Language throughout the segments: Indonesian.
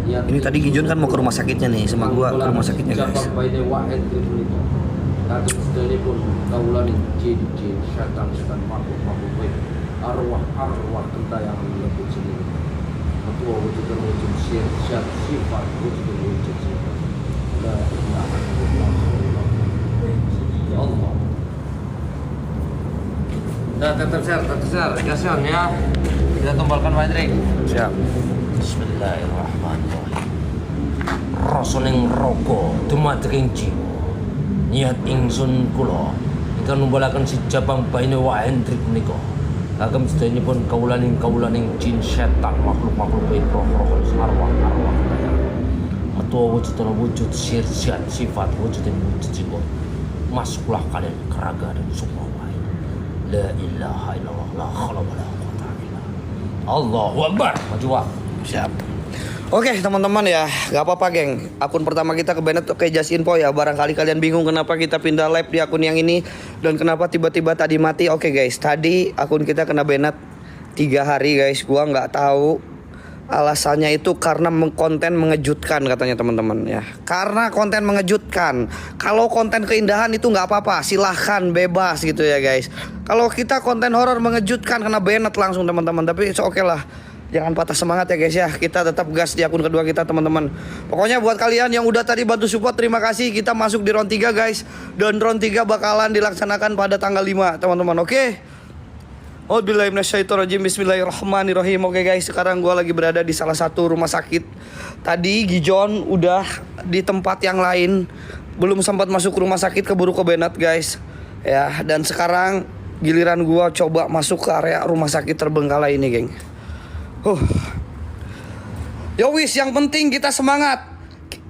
Ini tadi Gijon kan mau ke rumah sakitnya nih, sama gua ke rumah sakitnya guys. Arwah kita yang menyebut sendiri. Ketua wujud dan wujud sifat wujud dan wujud sifat. La ilaha illallah. Ya Allah. Dah teteser, gasan ya. Kita tumbalkan Hendrik. Siap. Bismillahirrahmanirrahim. Rasoning rogo dumateng jiwa. Niat ingsun kula ingkang numbalaken si Jabang Baine Wak Hendrik menika. Agam sedayanipun kaulaning jin setan makhluk-makhluk baik roh-roh arwah-arwah kaya. Metua wujud dan wujud sifat wujud dan wujud jiwa. Masuklah kalian ke raga dan sukma wae. La ilaha illallah la haula wala quwwata illa billah. Allahu akbar. Maju Wak. Siap. Oke teman-teman ya, gak apa-apa geng. Akun pertama kita ke Bennett oke Just Info ya. Barangkali kalian bingung kenapa kita pindah live di akun yang ini dan kenapa tiba-tiba tadi mati. Oke guys, tadi akun kita kena Bennett 3 hari guys. Gua nggak tahu alasannya, itu karena konten mengejutkan katanya teman-teman ya. Karena konten mengejutkan. Kalau konten keindahan itu nggak apa-apa, silahkan bebas gitu ya guys. Kalau kita konten horor mengejutkan kena Bennett langsung teman-teman. Tapi oke lah. Jangan patah semangat ya guys ya. Kita tetap gas di akun kedua kita teman-teman. Pokoknya buat kalian yang udah tadi bantu support, terima kasih. Kita masuk di round 3 guys. Dan round 3 bakalan dilaksanakan pada tanggal 5 teman-teman. Oke. Auzubillahi minasyaitonirrajim. Bismillahirrahmanirrahim. Oke guys, sekarang gua lagi berada di salah satu rumah sakit. Tadi Gijon udah di tempat yang lain, belum sempat masuk rumah sakit, keburu ke Bennett guys. Ya, dan sekarang giliran gua coba masuk ke area rumah sakit terbengkalai ini, geng. Yo wis, yang penting kita semangat.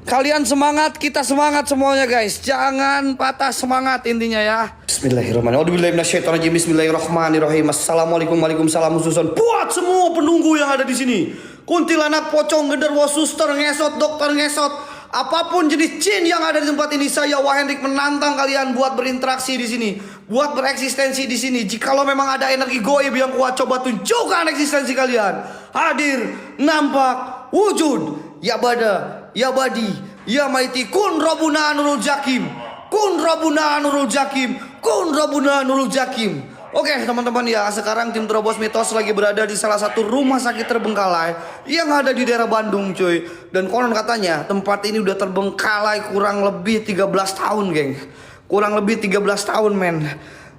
Kalian semangat, kita semangat semuanya guys. Jangan patah semangat intinya ya. Bismillahirrahmanirrahim. Bismillahirrahmanirrahim. Assalamualaikum, waalaikumsalam susun. Buat semua penunggu yang ada di sini. Kuntilanak, pocong, genderuwo, suster, ngesot, dokter ngesot, apapun jenis jin yang ada di tempat ini, saya Wak Hendrik menantang kalian buat berinteraksi di sini, buat bereksistensi di sini. Jikalau memang ada energi goib yang kuat, coba tunjukkan eksistensi kalian. Hadir, nampak, wujud, ya bada, ya badi, ya maiti, kun robuna nurul jakim, kun robuna nurul jakim, kun robuna nurul jakim. Oke teman-teman ya, sekarang tim Terobos Mitos lagi berada di salah satu rumah sakit terbengkalai yang ada di daerah Bandung cuy. Dan konon katanya tempat ini udah terbengkalai kurang lebih 13 tahun geng. Kurang lebih 13 tahun men.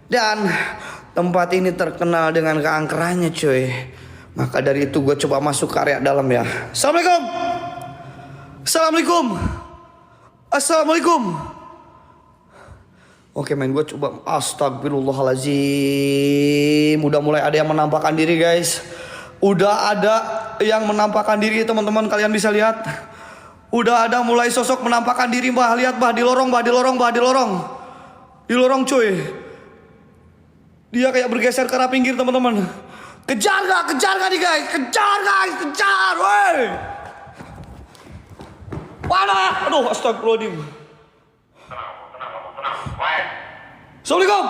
Dan tempat ini terkenal dengan keangkerannya cuy. Maka dari itu gue coba masuk ke area dalam ya. Assalamualaikum. Assalamualaikum. Assalamualaikum. Oke men, gue coba. Astagfirullahaladzim. Udah mulai ada yang menampakkan diri guys. Udah ada yang menampakkan diri teman-teman, kalian bisa lihat. Udah ada mulai sosok menampakkan diri mbah. Lihat mbah, di lorong mbah, di lorong mbah, di lorong. Di lorong cuy. Dia kayak bergeser ke arah pinggir teman-teman. Kejar gak nih guys? Kejar guys, kejar woi. Mana? Aduh astagfirullahaladzim. Assalamualaikum.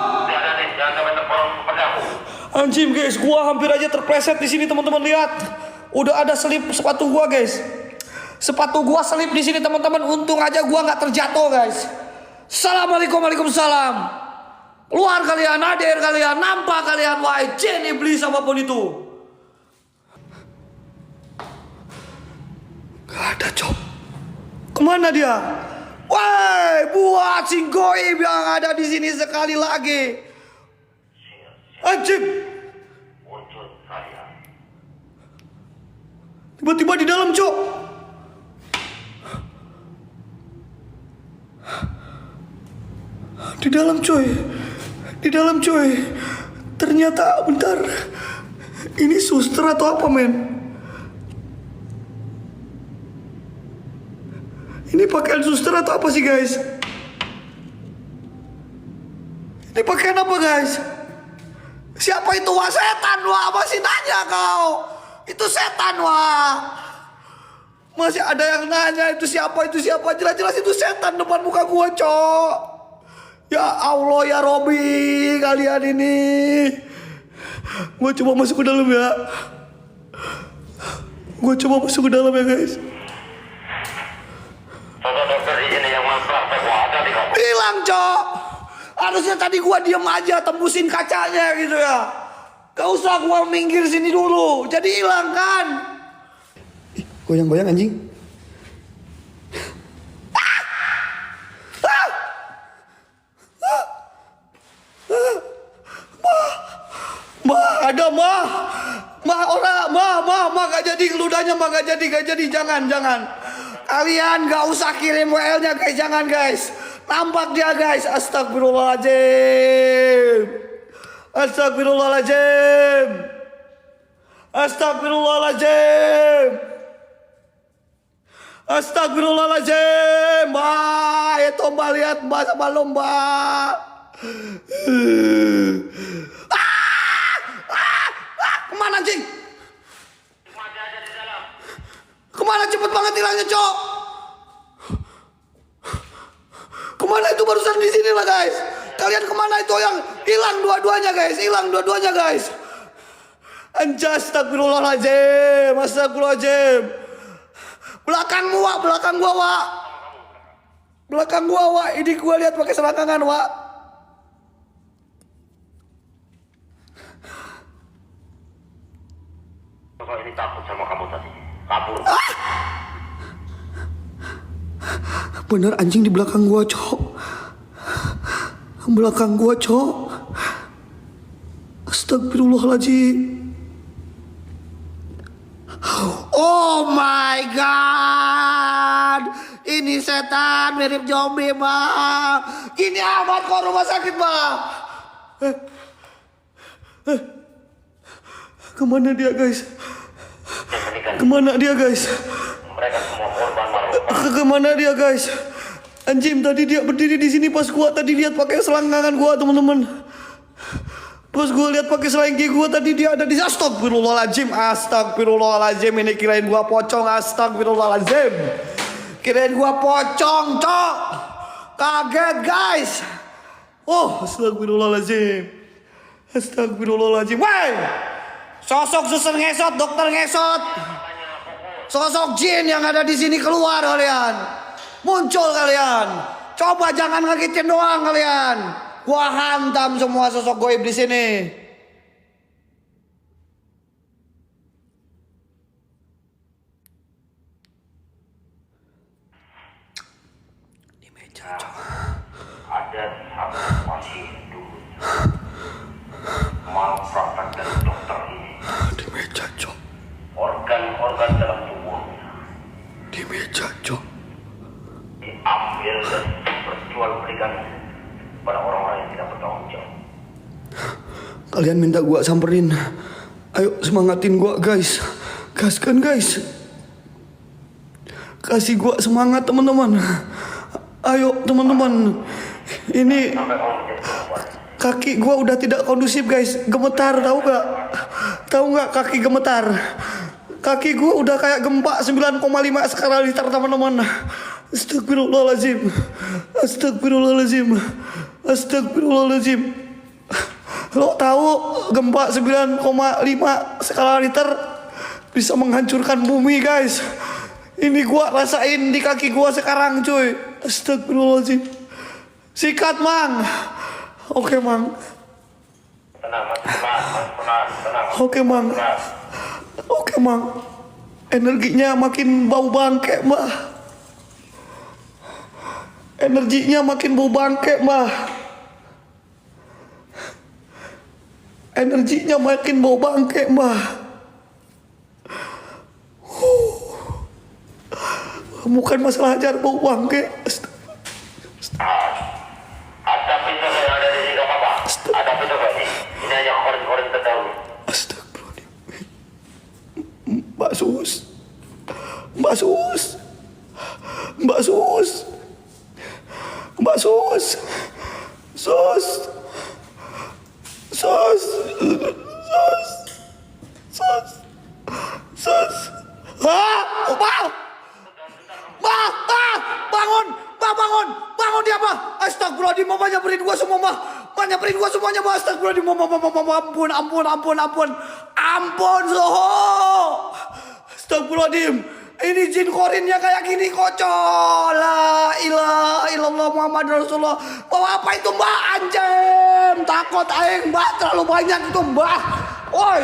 Anjing guys, gua hampir aja terpleset di sini teman-teman, lihat. Udah ada selip sepatu gua guys. Sepatu gua selip di sini teman-teman. Untung aja gua nggak terjatuh guys. Assalamualaikum, waalaikumsalam. Keluar kalian, hadir kalian, nampak kalian, wahai jin iblis apapun itu. Gak ada cok. Kemana dia? Woi, buat si goib yang ada di sini sekali lagi. Anjing. Tiba-tiba di dalam, cok. Di dalam, coy. Di dalam, coy. Ternyata, bentar. Ini suster atau apa, men? Ini pakaian suster atau apa sih guys? Ini pakaian apa guys? Siapa itu? Wah, setan wah, masih nanya kau. Itu setan wah. Masih ada yang nanya itu siapa, itu siapa. Jelas-jelas itu setan depan muka gua cok. Ya Allah ya Robi, kalian ini. Gua coba masuk ke dalam ya. Gue coba masuk ke dalam ya guys. Dokter di sini yang mempraktek ada di kampung. Hilang cok. Harusnya tadi gue diem aja tembusin kacanya gitu ya. Gak usah gue minggir sini dulu. Jadi hilang kan. Ih, goyang-goyang anjing. Ada gak jadi ludahnya gak jadi jangan kalian gak usah kirim WL-nya guys, jangan guys, nampak dia guys. Astagfirullahaladzim, astagfirullahaladzim, astagfirullahaladzim, astagfirullahaladzim. Mbak, itu mbak lihat mbak sama lomba. Kemana anjing? Kemana cepet banget hilangnya cok? Kemana itu barusan di sini lah guys? Kalian kemana itu yang hilang dua-duanya guys? Hilang dua-duanya guys. Anjas, astagfirullahaladzim, astagfirullahaladzim. Belakangmu Wak, belakang gua Wak. Belakang gua Wak, ini gua lihat pakai selangkangan Wak. Bapak ini takut sama kamu tadi. Kabur. Bener anjing di belakang gua cok. Belakang gua cok. Astagfirullahaladzim. Oh my god. Ini setan mirip zombie bang. Ini amat kok rumah sakit bang. Kemana dia guys? Kemana dia guys? Mereka semua korban marah. Kemana dia guys? Anjing tadi dia berdiri di sini pas gua tadi lihat pakai selangkangan gua teman-teman. Pas gua lihat pakai selangki gua tadi dia ada di astagfirullahaladzim. Astagfirullahaladzim, ini kirain gua pocong. Astagfirullahaladzim. Kirain gua pocong, cok. Kaget guys. Oh, astagfirullahaladzim. Astagfirullahaladzim. Woi! Sosok suster ngesot, dokter ngesot. Sosok jin yang ada di sini keluar kalian. Muncul kalian. Coba jangan ngagetin doang kalian. Gua hantam semua sosok goib di sini. Di meja, Ada satu pasien dulu. Malpraktek dari dokter ini. di meja, cok. Organ-organ dalam tubuhnya Di meja, cok. diambil dan diperjualbelikan pada orang-orang yang tidak bertanggung jawab. Kalian minta gua samperin. Ayo semangatin gua guys. Gaskan guys. Kasih gua semangat teman-teman. Ayo teman-teman. Ini Sampai kamu menjadi korban. kaki gua udah tidak kondusif guys. Gemetar tahu gak? Tahu gak kaki gemetar? Kaki gua udah kayak gempa 9,5 skala Richter teman-teman. Astagfirullahaladzim. Astagfirullahaladzim. Astagfirullahaladzim. Lo tahu gempa 9,5 skala Richter bisa menghancurkan bumi guys. Ini gua rasain di kaki gua sekarang cuy. Astagfirullahaladzim. Sikat mang. Oke mang. Tenang, Mas. Tenang. Oke mang. Oke mang. Energinya makin bau bangke mbah. Energinya makin bau bangke mbah. Energinya makin bau bangke mbah. Bukan masalah ajar bau bangke. Ada pintu yang ada di sini, gak apa-apa. Ada pintu ini. Ini hanya orang-orang terdahulu. Astagfirullahaladzim. Mbak Sus. Mbak Sus. Mbak Sus. Mbak Sus. Sus. Sus. Sus. Sus. Sus. Ah, Mbak. Mbak, bangun. Mbak, bangun. Bangun dia, Mbak. Astagfirullahaladzim, Mbak nyamperin gua semua, Mbak. Mbak nyamperin gua semuanya, Mbak. Astagfirullahaladzim, Mbak. Ampun. Ampun, Soho. Astagfirullahaladzim. Ini jin korinnya kayak gini kocok. La ilaha illallah Muhammad Rasulullah. Bawa apa itu mbak anjem? Takut aing mbak terlalu banyak itu mbak. Woi.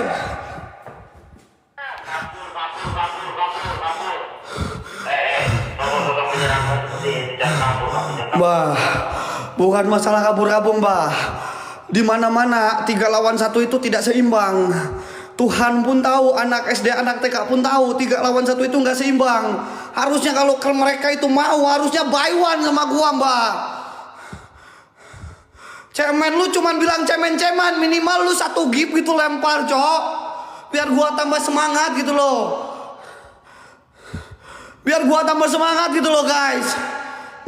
Bah, bukan masalah kabur-kabur mbah. Di mana-mana 3 lawan 1 itu tidak seimbang. Tuhan pun tahu, anak SD, anak TK pun tahu 3 lawan 1 itu nggak seimbang. Harusnya kalau mereka itu mau, harusnya buy one sama gua mbah. Cemen lu cuman bilang cemen-cemen, minimal lu 1 gip gitu lempar cok. Biar gua tambah semangat gitu loh. Biar gua tambah semangat gitu loh guys.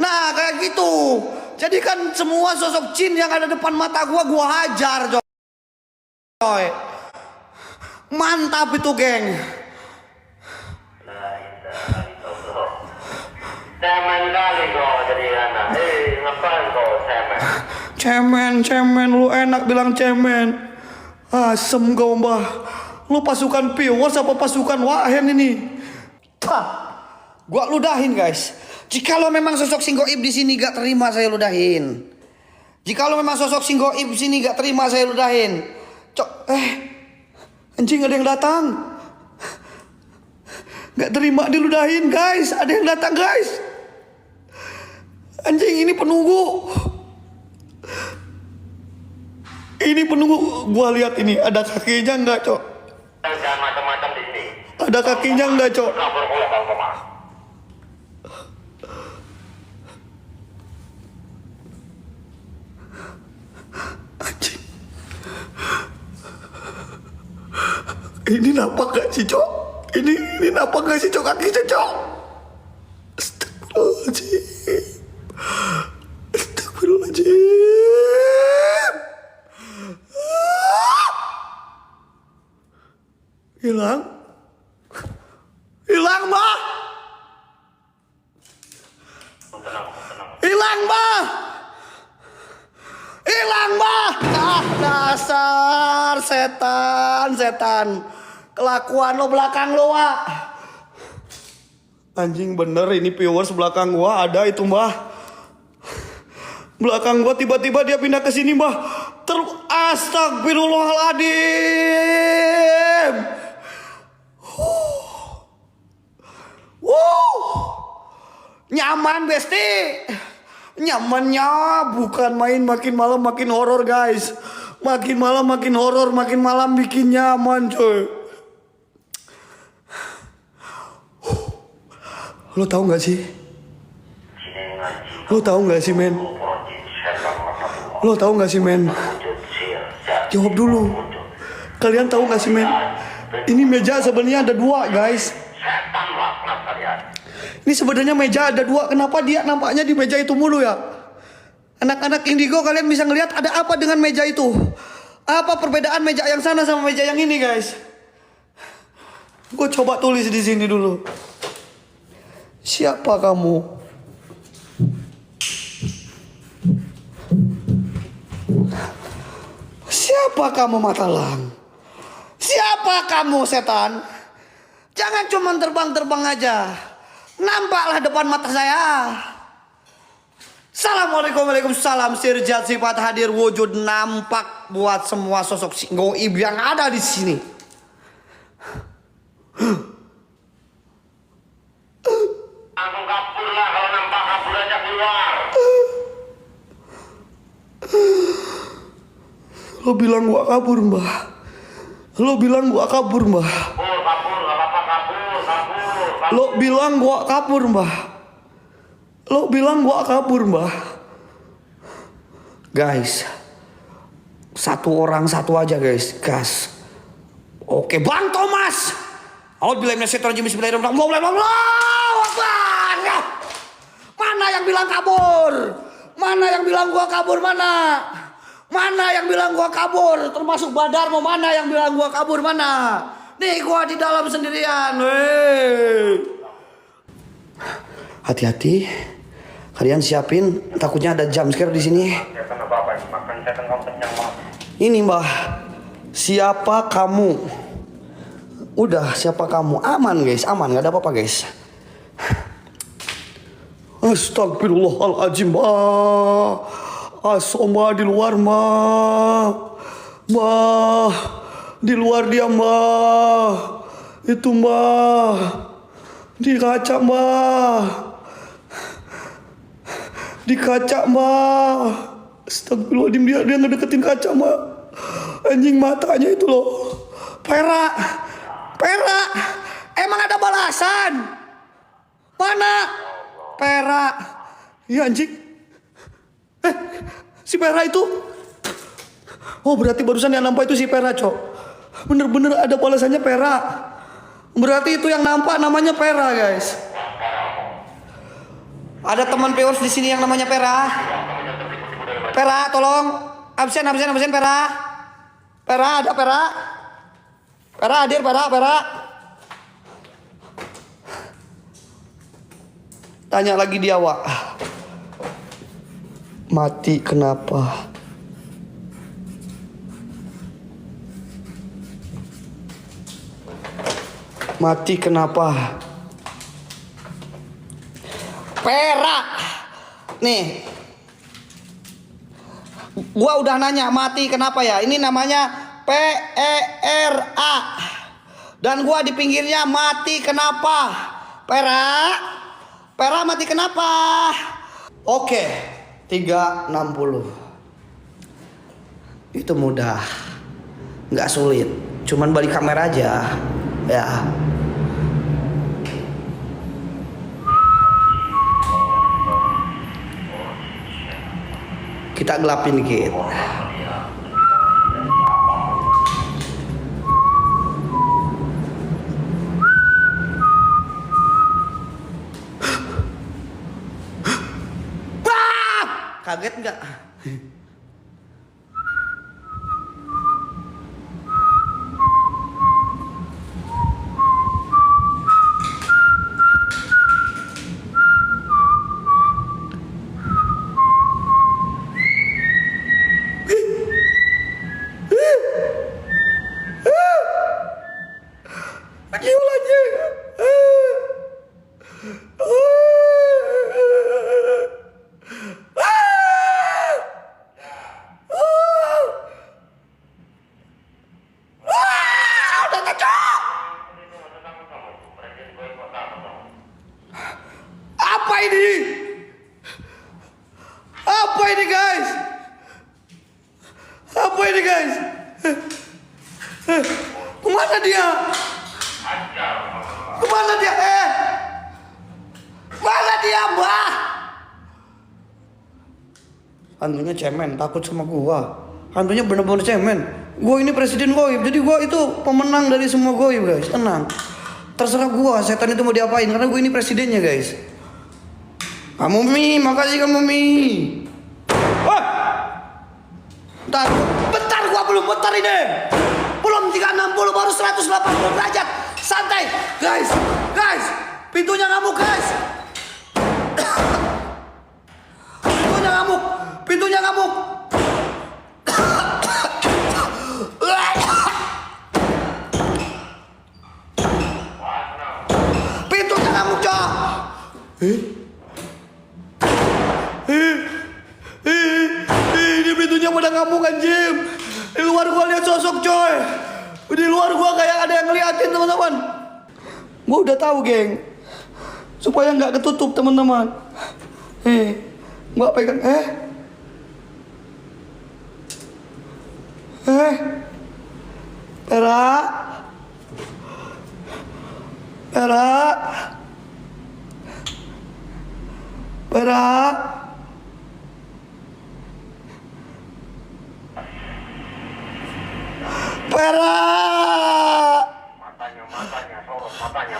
Nah kayak gitu. Jadi kan semua sosok jin yang ada depan mata gua hajar coy. Mantap itu geng. Cemen kali kau jadi anak. Ngapain kau cemen? Cemen lu enak bilang cemen. Asem kau mbah. Lu pasukan Viewers apa pasukan Wahen ini? Gua ludahin guys. Jikalau memang sosok si Goib di sini gak terima, saya ludahin. Jikalau memang sosok si Goib di sini gak terima, saya ludahin. Anjing ada yang datang. Gak terima diludahin guys. Ada yang datang guys. Anjing ini penunggu. Ini penunggu. Gua lihat ini ada kakinya nggak cok? Jangan macam-macam di sini. Ada kakinya nggak cok? Kabur kalau kau kemana? Anjing. Ini nampak gak sih cok? Ini nampak gak sih cok kakinya cok? Astagfirullahaladzim. Astagfirullahaladzim. Hilang. Hilang mbak. Hilang mbak. Hilang mbak. Dasar setan. Kelakuan lo belakang lo wak. Anjing bener ini Viewers belakang gua ada itu mbah. Belakang gua tiba-tiba dia pindah ke sini mbah. Astagfirullahaladzim. Nyaman besti. Nyamannya bukan main, makin malam makin horor guys. Makin malam makin horor, makin malam bikin nyaman coy. Lo tahu nggak sih? Lo tahu nggak sih men? Lo tahu nggak sih men? Jawab dulu. Kalian tahu nggak sih men? Ini meja sebenarnya ada 2 guys. Ini sebenarnya meja ada 2. Kenapa dia nampaknya di meja itu mulu ya? Anak-anak indigo kalian bisa ngelihat ada apa dengan meja itu? Apa perbedaan meja yang sana sama meja yang ini guys? Gue coba tulis di sini dulu. Siapa kamu? Siapa kamu Matalang? Siapa kamu setan? Jangan cuma terbang-terbang aja. Nampaklah depan mata saya. Assalamualaikum, waalaikumsalam. Sirjat sifat hadir wujud nampak buat semua sosok goib yang ada di sini. Langsung kabur lah, kalau nampak kabur aja keluar. Lo bilang gua kabur mbah. Lo bilang gua kabur mbah. Kabur, gak apa-apa kabur. Lo bilang gua kabur mbah. Lo bilang gua kabur mbah. Guys, 1 orang 1 aja guys, gas. Oke Bang Thomas. Bismillahirrahmanirrahim. Mana yang bilang kabur? Mana yang bilang gua kabur mana? Mana yang bilang gua kabur? Termasuk Badar mau mana yang bilang gua kabur mana? Nih gua di dalam sendirian. Hati-hati. Kalian siapin, takutnya ada jump scare di sini. Setan apa-apa, makan setan kamu kenyang banget. Ini mbah, siapa kamu? Udah, siapa kamu? Aman guys, aman, gak ada apa-apa guys. Astagfirullahaladzim, Asoma di luar, di luar dia, itu, di kaca, di kaca, Astagfirullahaladzim, dia ngedeketin kaca, anjing, matanya itu loh. Perak, emang ada balasan? Mana? Perak, iya anjing. Si Perak itu. Oh berarti barusan yang nampak itu si Perak, cok. Bener-bener ada balasannya Perak. Berarti itu yang nampak namanya Perak, guys. Ada teman viewers di sini yang namanya Perak. Perak, tolong. Absen Perak. Perak, ada Perak. Perak hadir, Perak. Tanya lagi dia, Wak. Mati kenapa? Mati kenapa? Perak. Nih. Gua udah nanya mati kenapa ya? Ini namanya PERA. Dan gua di pinggirnya mati kenapa? Perak mati kenapa? Oke, 360. Itu mudah. Nggak sulit. Cuman balik kamera aja. Ya. Kita gelapin dikit. Kaget nggak? Apa ini guys? Kemana dia? Kemana dia? Mana dia, Mbah? Hantunya cemen, takut sama gua. Hantunya bener-bener cemen. Gua ini presiden goib, jadi gua itu pemenang dari semua goib guys. Tenang. Terserah gua, setan itu mau diapain, karena gua ini presidennya guys. Kamu Mi, makasih kamu Mi. Wah! Bentar gua belum bentar ini. Belum 360 baru 180 derajat. Santai, guys. Pintunya ngamuk, guys. Pintunya ngamuk. Pintunya ngamuk, Cok. Ini pintunya pada ngamuk anjing. Di luar gua lihat sosok, coy. Di luar gua kayak ada yang ngeliatin, teman-teman. Gua udah tahu, geng. Supaya nggak ketutup, teman-teman. Gua pegang. Perak.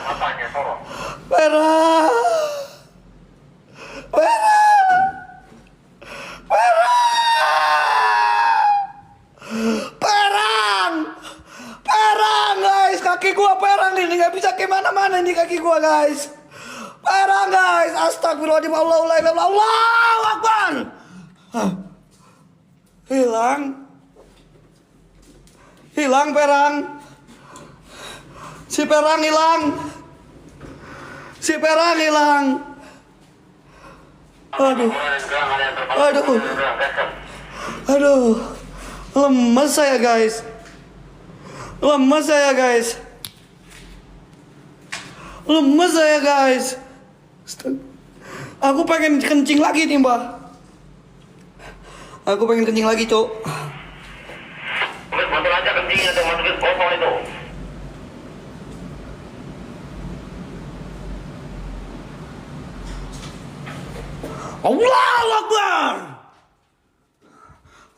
Matanya sorot. Perang guys, kaki gua perang nih, nggak bisa kemana-mana ini kaki gua guys. Perang guys, astagfirullahaladzim, Allahu Akbar. Hilang perang. Si Perang hilang. Si Perang hilang. Aduh. Aduh. Aduh. Lemes saya guys. Lemes saya guys. Lemes saya guys. Aku pengen kencing lagi nih mbak. Aku pengen kencing lagi cok. Betul aja kencingnya tuh, masukin botol itu. Allahu Akbar.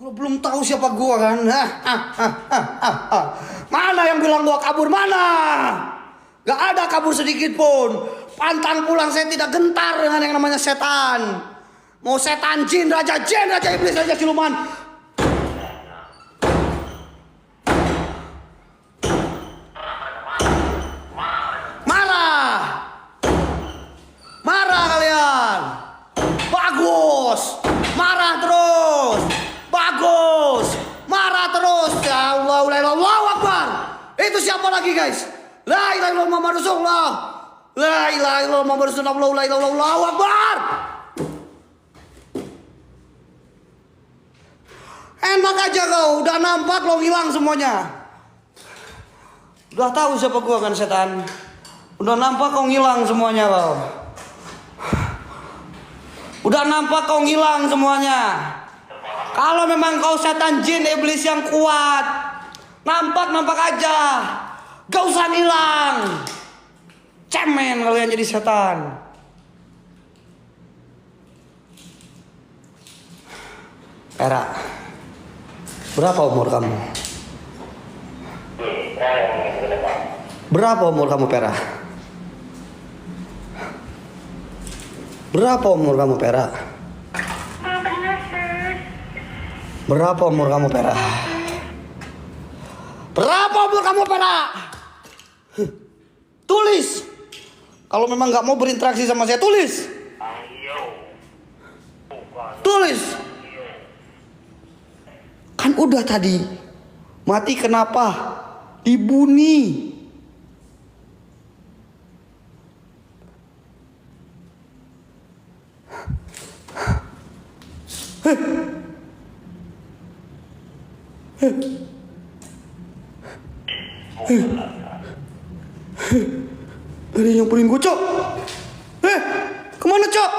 Lo belum tahu siapa gua kan? Mana yang bilang gua kabur? Mana? Gak ada kabur sedikit pun. Pantang pulang, saya tidak gentar dengan yang namanya setan. Mau setan jin, raja iblis, raja siluman. Marah. Marah kalian. Bagus. Marah terus. Bagus. Marah terus. Ya Allah, Allahu Akbar. Itu siapa lagi guys? La ilaha illallah Muhammad Rasulullah. La ilaha illallah Muhammad Rasulullah. La ilaha illallah Allahu Akbar. Enak aja kau, udah nampak lo hilang semuanya. Udah tahu siapa gua kan setan. Udah nampak kau ngilang semuanya kau. Udah nampak kau ngilang semuanya. Kalau memang kau setan jin iblis yang kuat, nampak aja. Gak usah hilang. Cemen kalian jadi setan. Era, berapa umur kamu? Berapa umur kamu, Pera? Berapa umur kamu, Pera? Berapa umur kamu, Pera? Berapa umur kamu, Pera? Tulis. Kalau memang nggak mau berinteraksi sama saya, tulis. Tulis. Kan udah tadi. Mati kenapa? Dibuni. Ada yang nyamperin gue, Cok. Kemana, Cok?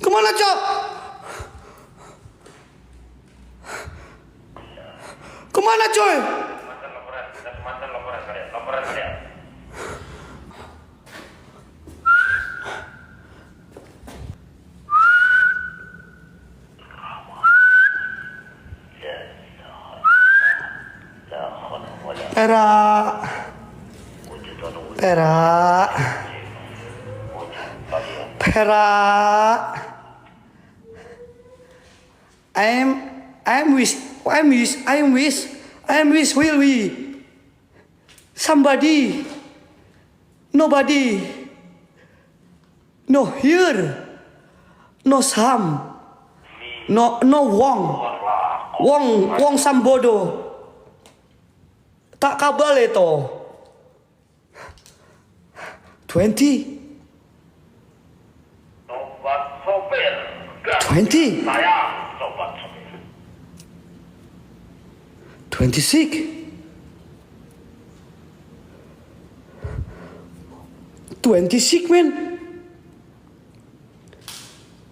Kemana, Cok? Kemana, coy? Laporan saya. Pera. Pera. Pera. I'm wish will we somebody nobody no here no some no wong sambodo tak kabal itu 20 Sobat sopir. 20 Saya sobat sopir. 26 26 men.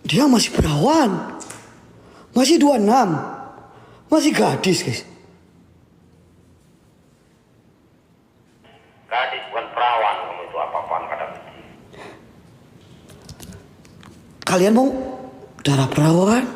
Dia masih perawan. Masih 26. Masih gadis guys. Gadis bukan perawan, kamu itu apa-apaan kadang. Kalian mau darah perawan?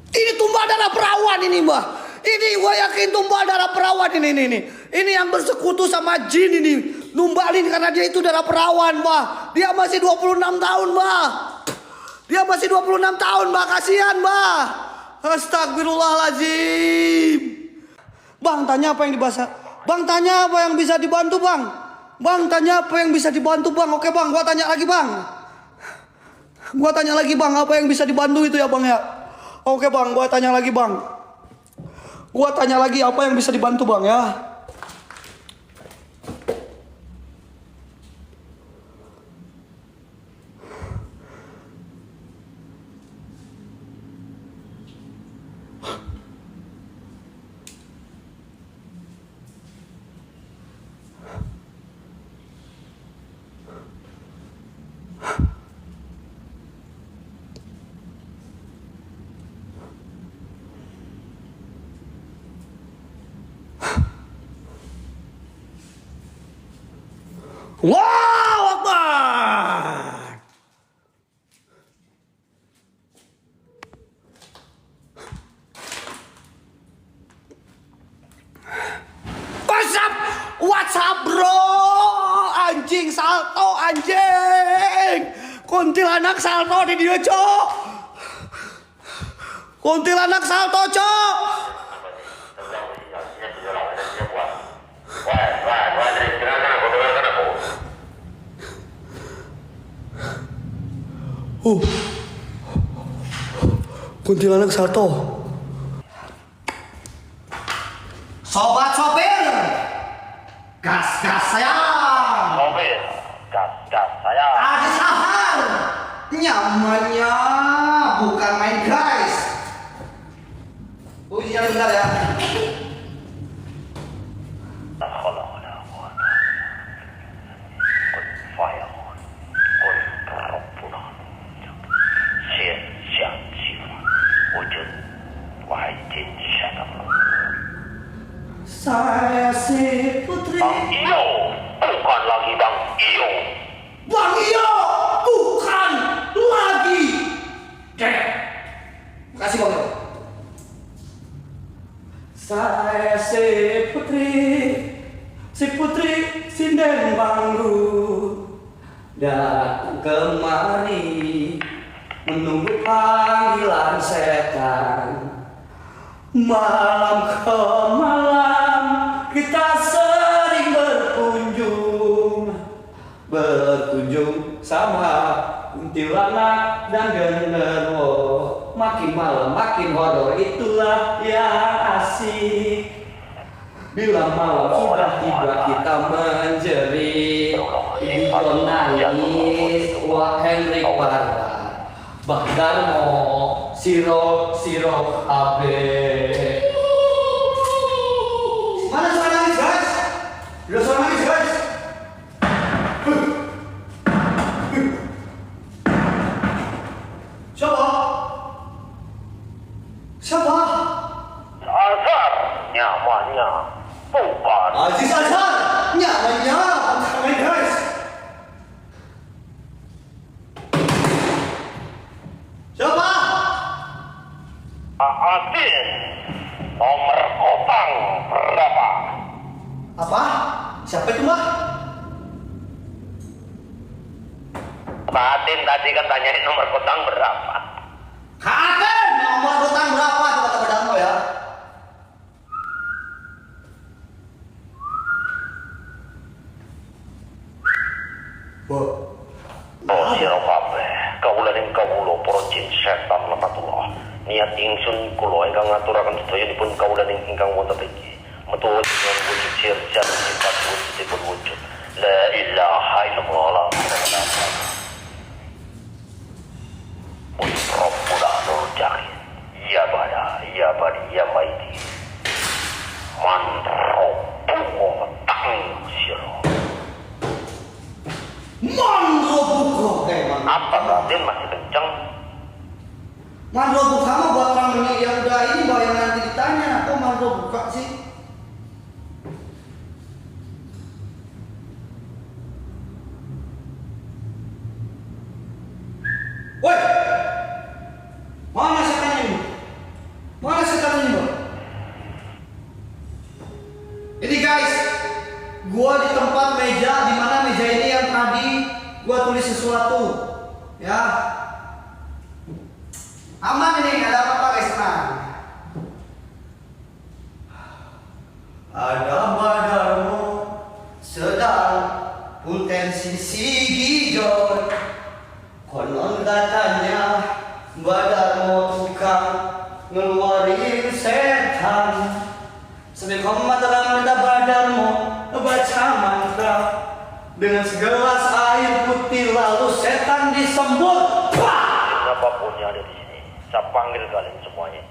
Ini tumbal darah perawan ini mbah. Ini gue yakin tumbal darah perawan ini. Ini yang bersekutu sama jin ini. Numbalin karena dia itu darah perawan mbah. Dia masih 26 tahun mbah. Dia masih 26 tahun mbah. Kasihan mbah. Astagfirullahaladzim. Bang tanya apa yang dibahas? Bang tanya apa yang bisa dibantu bang? Bang tanya apa yang bisa dibantu bang? Oke bang, gua tanya lagi bang. Gua tanya lagi bang, apa yang bisa dibantu itu ya bang ya? Oke bang, gua tanya lagi bang. Gua tanya lagi apa yang bisa dibantu bang ya? Wow, Akbar! What's up bro? Anjing salto anjing. Kuntilanak salto di dia cok. Kuntilanak salto cok. Kuntilanak salto. Sobat sopir, gas saya. Mobil, gas saya. Ada sahar. Nyamannya bukan main guys. Ujian bentar ya. Saya si putri. Bang Iyo, bukan lagi Bang Iyo. Bang Iyo, bukan lagi. Makasih Bang Iyo. Saya si putri sinden bangru datang kemari menunggu panggilan setan. Malam ke malam kita sering berkunjung sama kuntilanak dan genderuwo. Makin malam makin horor, itulah yang asik. Bila malam sudah tiba kita menjerit, Ibon nangis, wah Henrik Barda, Bang Darmo, Siro Abe. Mana suara nangis guys? Udah suara nangis guys? Siapa? Azhar, nyamannya bukan. Aziz Azhar, nyamannya bukan guys. Siapa? Adin, nomor kotang berapa? Apa? Siapa itu mbak? Pak Adin tadi kan tanyain nomor kotang berapa. Kak Aden, nomor hutang berapa? Itu kata Badanmo ya. Oh siro kabeh, kaulan ing kawula para jin setan lakatullah. Niat ingsun kula ingkang ngaturaken sedayanipun kaulan ingkang wonten iki. Metu dengan wujud sirjan sifat wujudipun wujud. La ilaha illallah. Rabbul Nur Jahil. Ya bada, ya badi, ya maiti. Man rabbuhu tang siro. Mandro buka kayak mana? Apa Raden masih kenceng? Mandro buka mah buat orang yang udah ini bahwa yang nanti ditanya. Kok mandro buka sih? Woi, mana setan ini? Mana setan ini bang? Ini guys, gua di tempat meja, di mana meja ini yang tadi gua tulis sesuatu, ya. Aman ini, nggak ada apa-apa guys, tenang. Ada Badarmo sedang potensi Sigijon. Konon katanya Badarmo tukang ngeluarin setan. Sambil hormat dalam lidah badanmu, baca mantra. Dengan segelas air putih lalu setan disembur. Siapapun yang ada di sini, saya panggil kalian semuanya.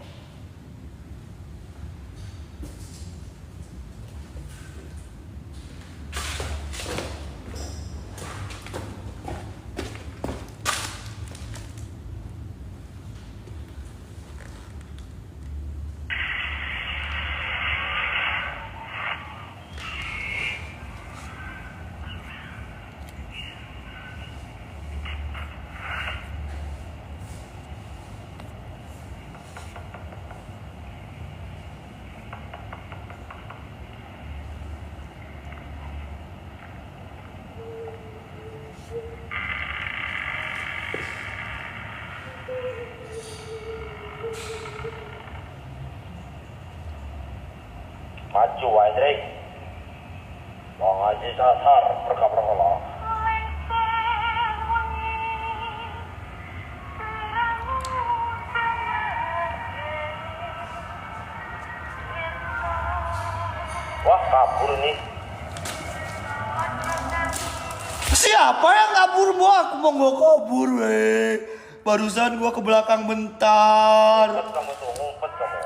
Maju Hendrik. Bang Haji Sasar berkapra-kapra. Wah, kabur nih. Siapa yang kabur, Bo? Aku mau gua kabur, weh. Barusan gua ke belakang bentar. Ngumpet kamu tuh, ngumpet kamu.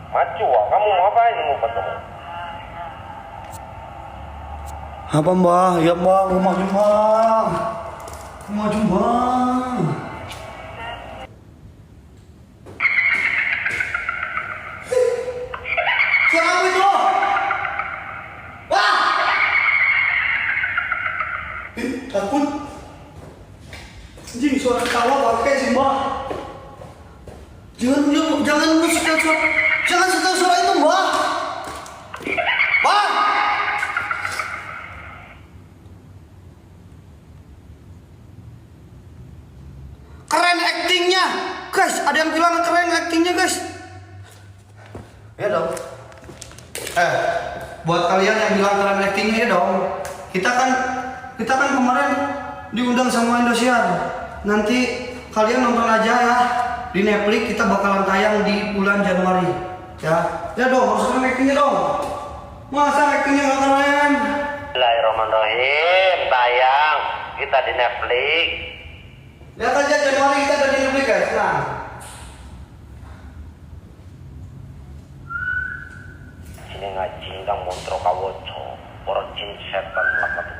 Maju, Wak. Kamu mau ngapain ngumpet kamu? Apa, Mbah? Ya, Mbah, gua maju, Mbah. Gua maju, Mbah. Siapa itu? Wah! Takut. Anjing, suara ketawa pakai sih, Mbah. Jangan setel suara. Jangan setel suara itu, Mbah. Mbah! Keren actingnya, guys. Ada yang bilang keren actingnya, guys. Ya dong. Buat kalian yang bilang keren actingnya ya dong. Kita kan kemarin diundang sama Indosiar. Nanti kalian nonton aja ya di Netflix. Kita bakalan tayang di bulan Januari. Ya dong, harus keren actingnya dong. Masa actingnya nggak keren? Bismillahirrahmanirrahim. Tayang kita di Netflix. Lihat aja Januari kita ada di Netflix, guys. Nah. Sini ngaji kang montro kawoco. Para jin setan lakatu.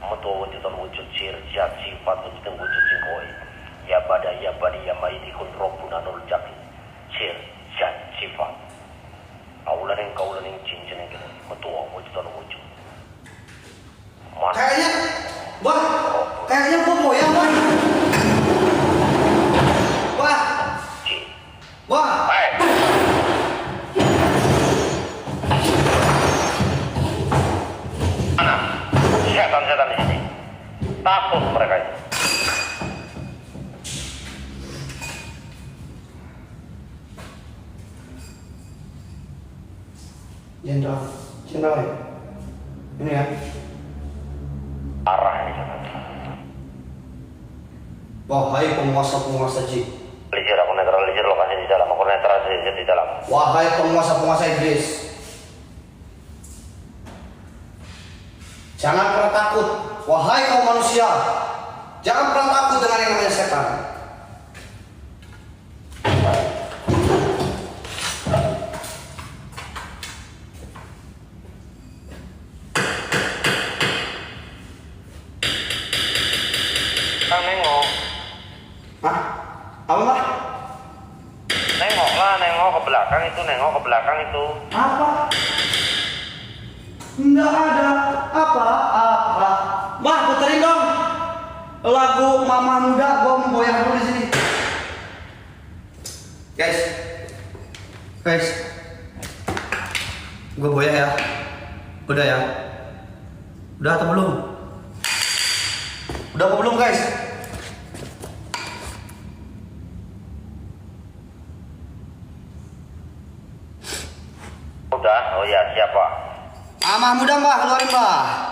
Metu wujud sirjat sifat wujud singkoi. Ya bada ya badi ya maiti kun robbuna nul jati. Sirjat sifat. Kaulan yang jin jeneng kene. Metu wujud. Mas. Kayaknya gua moyang, Bang. Jin. Wah. Hai. Mana? Setan-setan di sini. Takut mereka itu. Jenderal ya? Ini ya? Arah ini setan. Wahai penguasa-penguasa jin. Lijir aku netralisir lokasi di dalam. Aku netralisir di dalam. Wahai penguasa-penguasa iblis. Jangan pernah takut. Wahai kaum manusia. Jangan pernah takut dengan yang namanya setan. Kang nengok. Hah? Apa, Mbak? Nengok ke belakang itu. Apa? Nggak ada apa-apa. Mbak, puterin dong lagu Mama Muda. Gua mau goyang dulu di sini. Guys, gua goyang ya. Udah ya? Udah atau belum? Udah apa belum, guys? Udah, oh ya siapa? Amah muda mbah, keluarin mbah.